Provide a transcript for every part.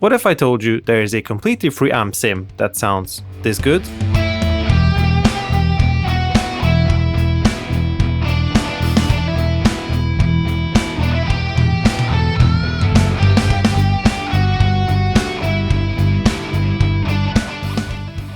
What if I told you there is a completely free amp sim that sounds this good?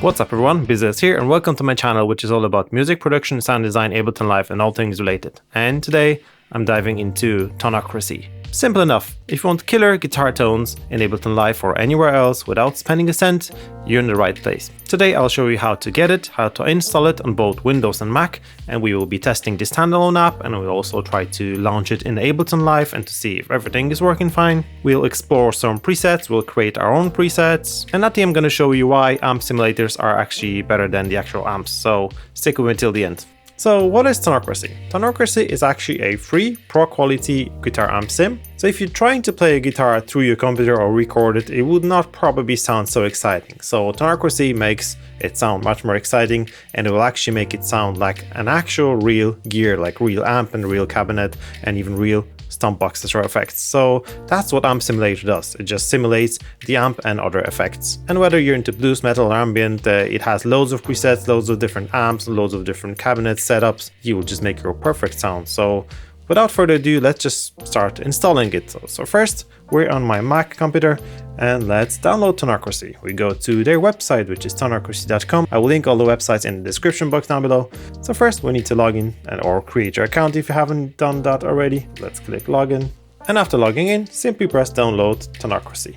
What's up everyone, Busiless here and welcome to my channel, which is all about music production, sound design, Ableton Live and all things related. And today I'm diving into Tonocracy. Simple enough, if you want killer guitar tones in Ableton Live or anywhere else without spending a cent, you're in the right place. Today I'll show you how to get it, how to install it on both Windows and Mac, and we will be testing the Standalone app, and we'll also try to launch it in Ableton Live and to see if everything is working fine. We'll explore some presets, we'll create our own presets, and at the end I'm going to show you why amp simulators are actually better than the actual amps, so stick with me till the end. So what is Tonocracy? Tonocracy is actually a free, pro quality guitar amp sim. So if you're trying to play a guitar through your computer or record it, it would not probably sound so exciting. So Tonocracy makes it sound much more exciting, and it will actually make it sound like an actual real gear, like real amp and real cabinet and even real stomp boxes or effects. So that's what Amp Simulator does. It just simulates the amp and other effects. And whether you're into blues, metal or ambient, it has loads of presets, loads of different amps, loads of different cabinet setups. You will just make your perfect sound. So without further ado, let's just start installing it. So first, we're on my Mac computer and let's download Tonocracy. We go to their website, which is tonocracy.com. I will link all the websites in the description box down below. So first we need to log in or create your account if you haven't done that already. Let's click login. And after logging in, simply press download Tonocracy.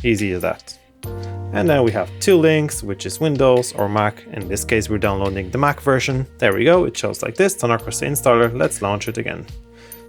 Easy as that. And then we have two links, which is Windows or Mac. In this case, we're downloading the Mac version. There we go. It shows like this, Tonocracy installer. Let's launch it again.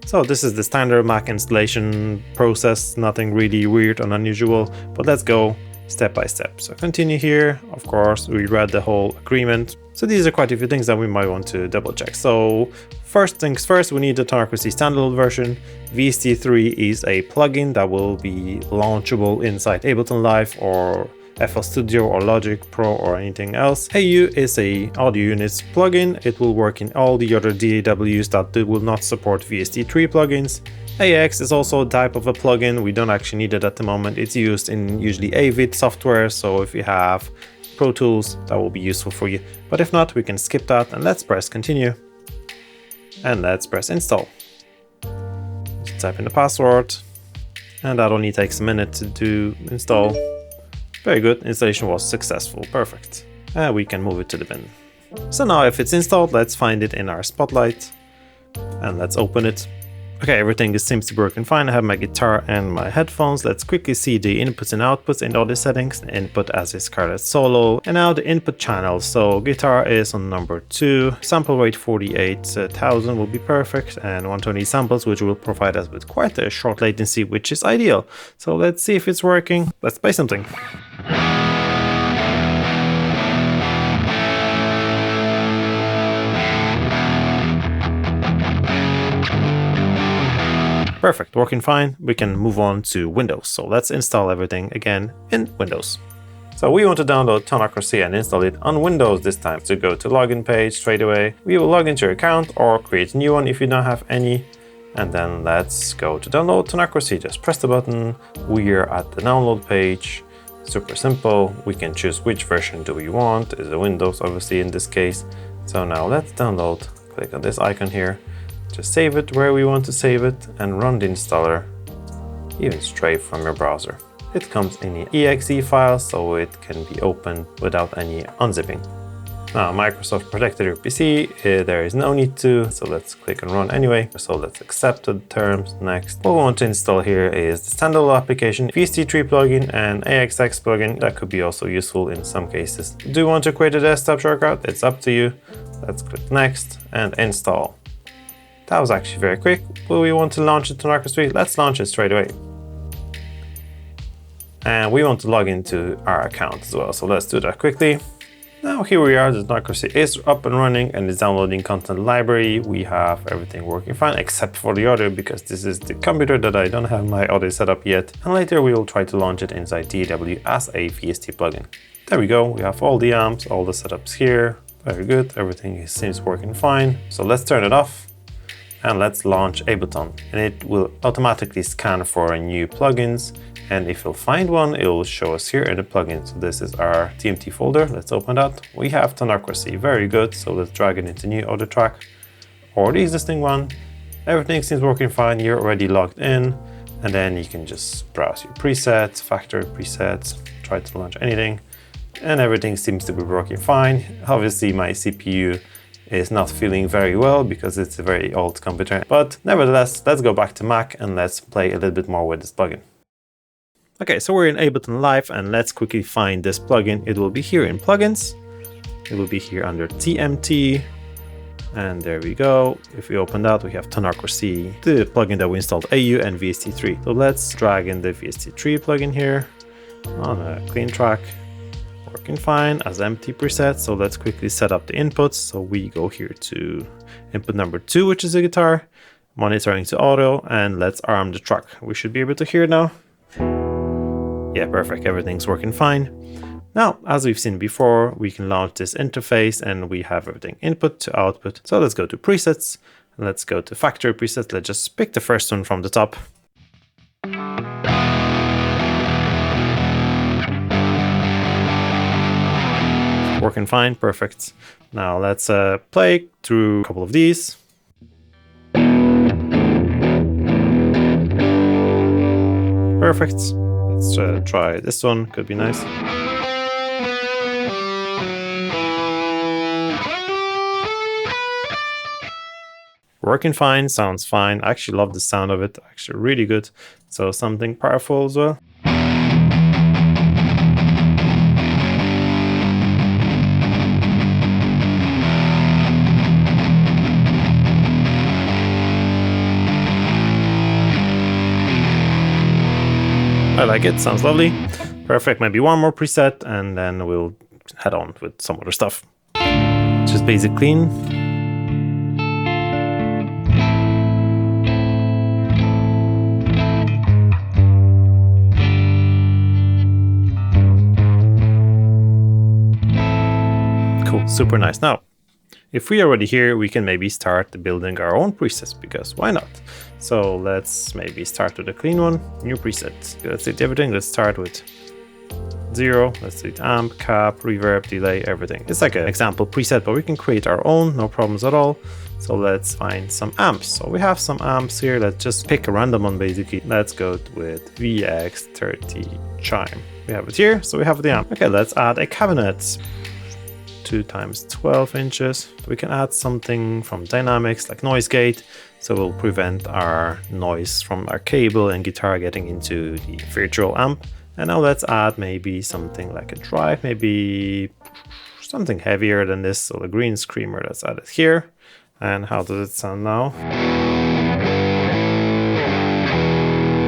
So this is the standard Mac installation process, nothing really weird or unusual, but let's go step by step. So continue here. Of course, we read the whole agreement. So these are quite a few things that we might want to double check. So first things first, we need the Tonocracy standalone version. VST3 is a plugin that will be launchable inside Ableton Live or FL Studio or Logic Pro or anything else. AU is a audio units plugin. It will work in all the other DAWs that will not support VST3 plugins. AX is also a type of a plugin. We don't actually need it at the moment. It's used in usually AVID software, so if you have Pro Tools, that will be useful for you. But if not, we can skip that and let's press continue. And let's press install. Just type in the password, and that only takes a minute to install. Very good, installation was successful, perfect. And we can move it to the bin. So now if it's installed, let's find it in our Spotlight and let's open it. Okay, everything seems to be working fine. I have my guitar and my headphones. Let's quickly see the inputs and outputs in all the settings. Input as is Scarlett Solo. And now the input channels. So guitar is on number 2. Sample rate 48,000 will be perfect. And 120 samples, which will provide us with quite a short latency, which is ideal. So let's see if it's working. Let's play something. Perfect, working fine. We can move on to Windows. So let's install everything again in Windows. So we want to download Tonocracy and install it on Windows this time. So go to login page straight away. We will log into your account or create a new one if you don't have any. And then let's go to download Tonocracy. Just press the button. We are at the download page. Super simple. We can choose which version do we want. It's a Windows, obviously, in this case. So now let's download. Click on this icon here. Just save it where we want to save it and run the installer even straight from your browser. It comes in an exe file, so it can be opened without any unzipping. Now Microsoft protected your PC, there is no need to, so let's click on run anyway. So let's accept the terms, next. What we want to install here is the standalone application, VST3 plugin and AXX plugin. That could be also useful in some cases. Do you want to create a desktop shortcut? It's up to you. Let's click next and install. That was actually very quick. Will we want to launch it to Tonocracy? Let's launch it straight away. And we want to log into our account as well. So let's do that quickly. Now here we are, the Tonocracy is up and running and is downloading content library. We have everything working fine except for the audio, because this is the computer that I don't have my audio set up yet. And later we will try to launch it inside DAW as a VST plugin. There we go, we have all the amps, all the setups here. Very good, everything seems working fine. So let's turn it off. And let's launch Ableton, and it will automatically scan for new plugins, and if you'll find one, it will show us here in the plugin. So this is our TMT folder. Let's open that. We have Tonocracy, very good. So let's drag it into new audio track or the existing one. Everything seems working fine. You're already logged in, and then you can just browse your presets, factory presets, try to launch anything, and everything seems to be working fine. Obviously, my CPU is not feeling very well because it's a very old computer, but nevertheless, let's go back to Mac and let's play a little bit more with this plugin. Okay, so we're in Ableton Live, and let's quickly find this plugin. It will be here in plugins. It will be here under TMT, and there we go. If we open that, we have Tonocracy, the plugin that we installed AU and VST3. So let's drag in the VST3 plugin here on a clean track. Working fine as empty preset. So let's quickly set up the inputs. So we go here to input number 2, which is a guitar, monitoring to audio, and let's arm the track. We should be able to hear now. Yeah, perfect. Everything's working fine. Now, as we've seen before, we can launch this interface and we have everything input to output. So let's go to presets. Let's go to factory presets. Let's just pick the first one from the top. Working fine, perfect. Now let's play through a couple of these. Perfect. Let's try this one, could be nice. Working fine, sounds fine. I actually love the sound of it, actually really good. So something powerful as well. I like it, sounds lovely. Perfect, maybe one more preset and then we'll head on with some other stuff. Just basic clean. Cool, super nice. Now, if we are already here, we can maybe start building our own presets, because why not? So let's maybe start with a clean one, new preset. Let's delete everything. Let's start with 0. Let's delete amp, cap, reverb, delay, everything. It's like an example preset, but we can create our own, no problems at all. So let's find some amps. So we have some amps here. Let's just pick a random one basically. Let's go with VX30 Chime. We have it here, so we have the amp. Okay, let's add a cabinet. 2 times 12 inches. We can add something from dynamics like noise gate, so we'll prevent our noise from our cable and guitar getting into the virtual amp. And now let's add maybe something like a drive, maybe something heavier than this. So the green screamer, let's add it here. And how does it sound now?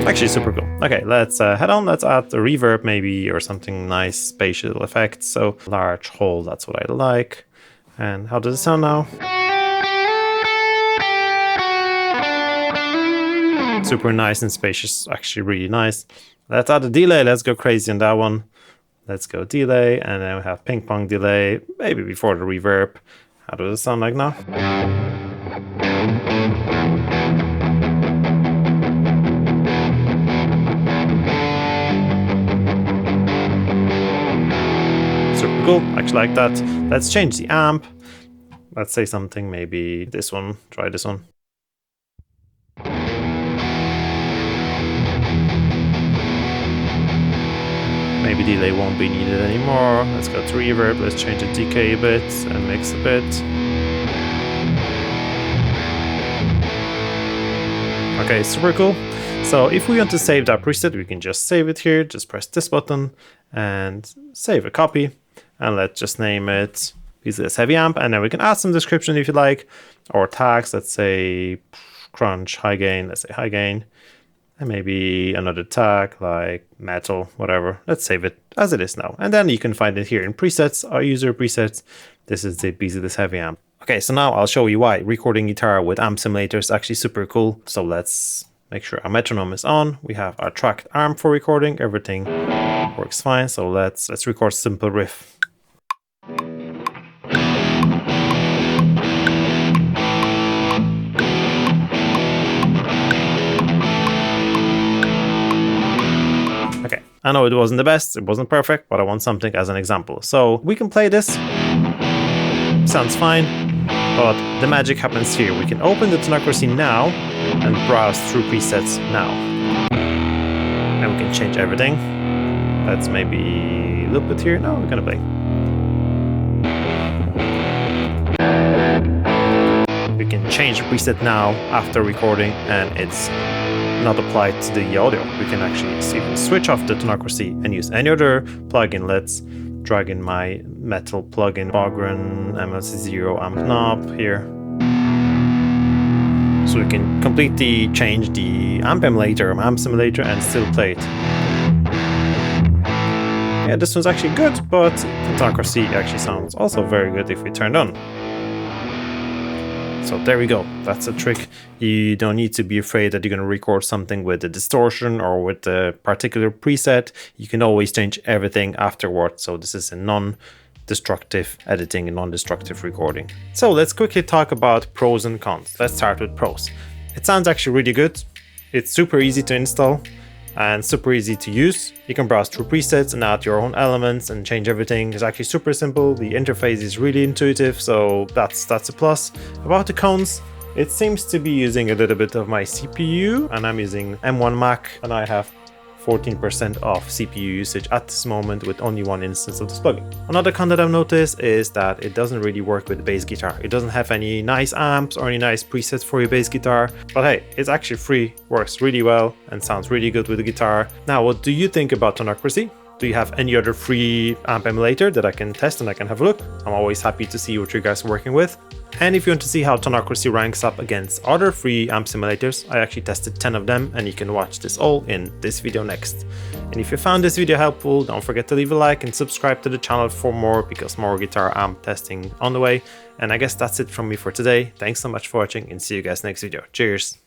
Actually super cool. Okay, let's head on. Let's add the reverb maybe, or something nice spatial effects. So large hole, that's what I like. And how does it sound now? Super nice and spacious, actually really nice. Let's add a delay. Let's go crazy on that one. Let's go delay, and then we have ping pong delay, maybe before the reverb. How does it sound like now? Super cool, actually like that. Let's change the amp. Let's say something, maybe this one, try this one. Maybe delay won't be needed anymore. Let's go to reverb, let's change the decay a bit and mix a bit. Okay, super cool. So if we want to save that preset, we can just save it here. Just press this button and save a copy. And let's just name it Busiless Heavy Amp. And then we can add some description if you like, or tags. Let's say crunch, high gain, let's say high gain. And maybe another tag like metal, whatever. Let's save it as it is now. And then you can find it here in presets, our user presets. This is the Busiless Heavy Amp. Okay, so now I'll show you why recording guitar with amp simulator is actually super cool. So let's make sure our metronome is on. We have our tracked arm for recording. Everything works fine. So let's record simple riff. I know it wasn't the best, it wasn't perfect, but I want something as an example. So we can play this, sounds fine, but the magic happens here. We can open the Tonocracy now and browse through presets now. And we can change everything. Let's maybe loop it here. No, we're gonna play. We can change the preset now after recording, and it's not applied to the audio. We can actually even switch off the Tonocracy and use any other plugin. Let's drag in my metal plugin, Bogren MLC0 amp knob here. So we can completely change the amp emulator, amp simulator, and still play it. Yeah, this one's actually good, but the Tonocracy actually sounds also very good if we turn it on. So there we go, that's a trick. You don't need to be afraid that you're going to record something with a distortion or with a particular preset. You can always change everything afterwards. So this is a non-destructive editing and non-destructive recording. So let's quickly talk about pros and cons. Let's start with pros. It sounds actually really good. It's super easy to install and super easy to use. You can browse through presets and add your own elements and change everything. It's actually super simple. The interface is really intuitive, so that's a plus. About the cons, it seems to be using a little bit of my CPU, and I'm using M1 Mac, and I have 14% off CPU usage at this moment with only one instance of this plugin. Another con that I've noticed is that it doesn't really work with the bass guitar. It doesn't have any nice amps or any nice presets for your bass guitar, but hey, it's actually free, works really well, and sounds really good with the guitar. Now, what do you think about Tonocracy? Do you have any other free amp emulator that I can test and I can have a look? I'm always happy to see what you guys are working with. And if you want to see how Tonocracy ranks up against other free amp simulators, I actually tested 10 of them, and you can watch this all in this video next. And if you found this video helpful, don't forget to leave a like and subscribe to the channel for more, because more guitar amp testing on the way. And I guess that's it from me for today. Thanks so much for watching, and see you guys next video. Cheers!